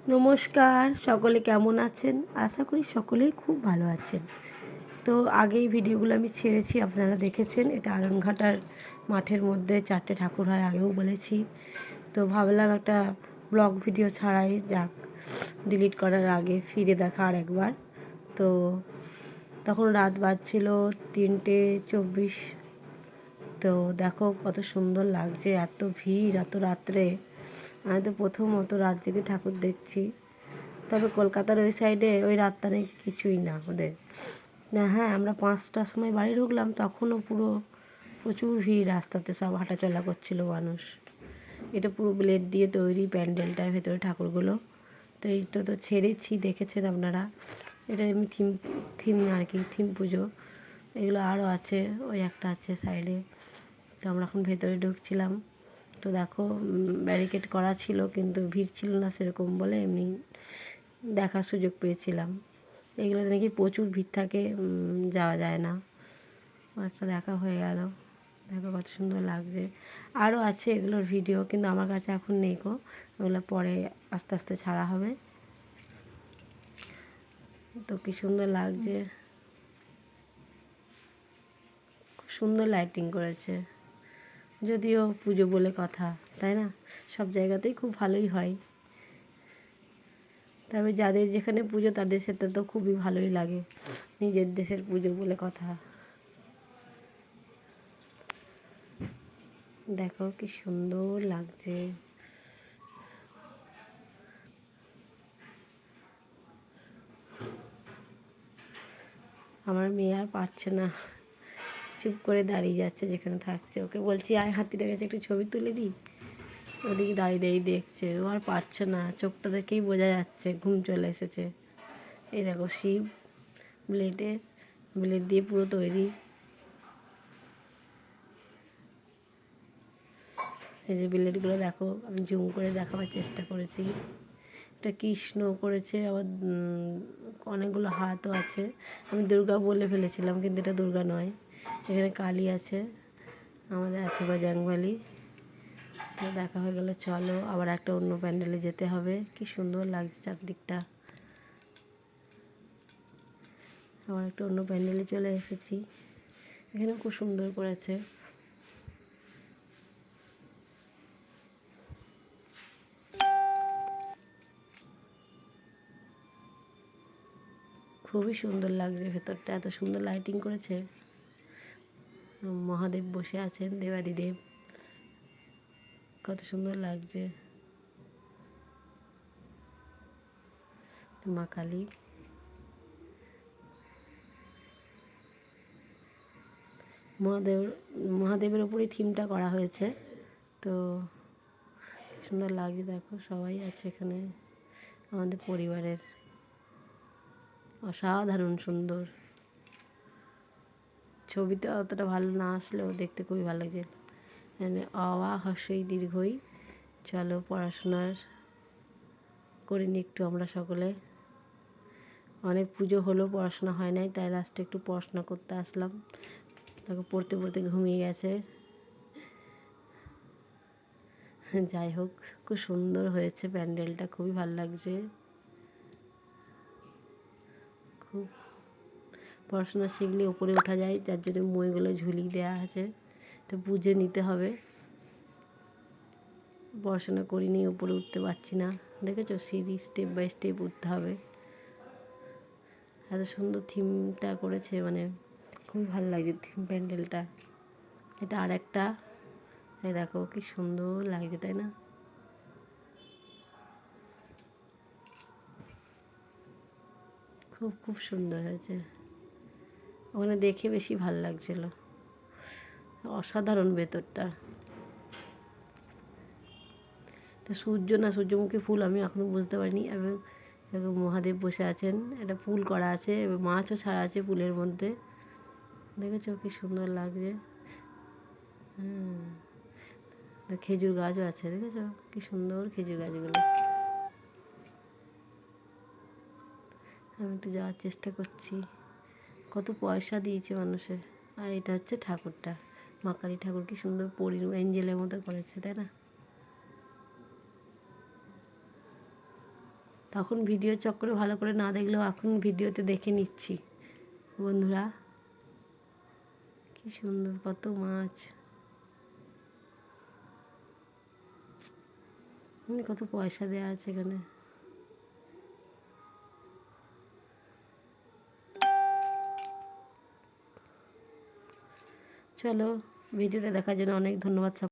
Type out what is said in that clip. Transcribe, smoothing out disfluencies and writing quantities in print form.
নমস্কার, সকলে কেমন আছেন? আশা করি সকলেই খুব ভালো আছেন। তো আগেই ভিডিওগুলো আমি ছেড়েছি, আপনারা দেখেছেন। এটা আড়ংঘাটার মাঠের মধ্যে 4টে ঠাকুর হয়, আগেও বলেছি। তো ভাবলাম একটা ব্লগ ভিডিও ছাড়াই যাক, ডিলিট করার আগে ফিরে দেখা আর একবার। তো তখন রাত বাজছিল 3:24। তো দেখো কত সুন্দর লাগছে, এত ভিড় এত রাত্রে। আমি তো প্রথম অত রাত জেগে ঠাকুর দেখছি। তবে কলকাতার ওই সাইডে ওই রাতটা নাকি কিছুই না ওদের। না হ্যাঁ, আমরা 5টার সময় বাড়ি ঢুকলাম, তখনও পুরো প্রচুর ভিড়, রাস্তাতে সব হাঁটাচলা করছিল মানুষ। এটা পুরো ব্লেড দিয়ে তৈরি প্যান্ডেলটার ভেতরে ঠাকুরগুলো। তো এইটা তো ছেড়েছি, দেখেছেন আপনারা। এটা এমনি থিম থিম আর কি, থিম পুজো। এগুলো আরও আছে, ওই একটা আছে সাইডে। তো আমরা এখন ভেতরে ঢুকছিলাম। তো দেখো ব্যারিকেড করা ছিল, কিন্তু ভিড় ছিল না সেরকম বলে এমনি দেখার সুযোগ পেয়েছিলাম। এগুলোতে নাকি প্রচুর ভিড় থাকে, যাওয়া যায় না। একটা দেখা হয়ে গেল। দেখো কত সুন্দর লাগছে। আরও আছে এগুলোর ভিডিও, কিন্তু আমার কাছে এখন নেই গো। ওগুলো পরে আস্তে আস্তে ছাড়া হবে। তো কী সুন্দর লাগছে, খুব সুন্দর লাইটিং করেছে। যদিও পুজো বলে কথা, তাই না? সব জায়গাতেই খুব ভালোই হয়। তবে যাদের যেখানে পুজো তাদের সেটা তো খুবই ভালোই লাগে, নিজের দেশের পুজো বলে কথা। দেখো কি সুন্দর লাগছে। আমার মেয়ে আর পারছে না, চুপ করে দাঁড়িয়ে যাচ্ছে যেখানে থাকছে। ওকে বলছি আয় হাতিটার কাছে একটু ছবি তুলে দিই, ওদিকে দাঁড়িয়ে দাঁড়িয়ে দেখছে। ও আর পারছে না, চোখটা দেখেই বোঝা যাচ্ছে ঘুম চলে এসেছে। এই দেখো শিব, ব্লেড দিয়ে পুরো তৈরি। এই যে ব্লেডগুলো দেখো, আমি জুম করে দেখাবার চেষ্টা করেছি। এটা কৃষ্ণ করেছে, আবার অনেকগুলো হাতও আছে। আমি দুর্গা বলে ফেলেছিলাম, কিন্তু এটা দুর্গা নয়। এখানে কালী আছে, আমাদের আছে বজরংবলী। তো দেখা হয়ে গেলে চলো আবার একটা অন্য প্যান্ডেলে যেতে হবে। কি সুন্দর লাগছে চারদিকটা। আবার একটা অন্য প্যান্ডেলে চলে এসেছি, এখানে খুব সুন্দর করেছে। খুবই সুন্দর লাগছে ভেতরটা, এত সুন্দর লাইটিং করেছে। মহাদেব বসে আছেন, দেবাদিদেব, কত সুন্দর লাগছে। মা কালী, মহাদেবের ওপরেই থিমটা করা হয়েছে। তো সুন্দর লাগছে, দেখো সবাই আছে এখানে আমাদের পরিবারের। অসাধারণ সুন্দর। ছবিতে অতটা ভালো না আসলেও দেখতে খুবই ভালো লাগছে। মানে হস্যই দীর্ঘই। চলো পড়াশোনার করিনি একটু আমরা সকলে। অনেক পুজো হলো, পড়াশোনা হয় নাই, তাই লাস্টে একটু পড়াশোনা করতে আসলাম। তাকে পড়তে পড়তে ঘুমিয়ে গেছে। যাই হোক, খুব সুন্দর হয়েছে প্যান্ডেলটা, খুবই ভালো লাগছে। খুব পড়াশোনা শিখলে ওপরে ওঠা যায়, যার জন্য মইগুলো ঝুলিয়ে দেওয়া আছে। তো বুঝে নিতে হবে। পড়াশোনা করিনি, ওপরে উঠতে পারছি না। দেখেছো, সিঁড়ি স্টেপ বাই স্টেপ উঠতে হবে। এত সুন্দর থিমটা করেছে, মানে খুবই ভালো লাগছে থিম প্যান্ডেলটা। এটা আর একটা, এই দেখো কি সুন্দর লাগছে, তাই না? খুব খুব সুন্দর হয়েছে। ওখানে দেখে বেশি ভালো লাগছিল, অসাধারণ ভেতরটা। এটা সূর্য না সূর্যমুখী ফুল আমি এখনও বুঝতে পারিনি। এবং মহাদেব বসে আছেন, একটা ফুল করা আছে, মাছও ছাড়া আছে ফুলের মধ্যে। দেখেছো কি সুন্দর লাগছে। খেজুর গাছও আছে, দেখেছো কি সুন্দর খেজুর গাছগুলো। আমি একটু যাওয়ার চেষ্টা করছি। কত পয়সা দিয়েছে মানুষের। আর এটা হচ্ছে ঠাকুরটা, মা কালী ঠাকুর। কি সুন্দর পরী অ্যাঞ্জেলের মতো করেছে, তাই না? তখন ভিডিও চক্করে ভালো করে না দেখলেও এখন ভিডিওতে দেখে নিচ্ছি বন্ধুরা। কি সুন্দর কত মাছ, কত পয়সা দেওয়া আছে এখানে। চলো, ভিডিওটা দেখার জন্য অনেক ধন্যবাদ।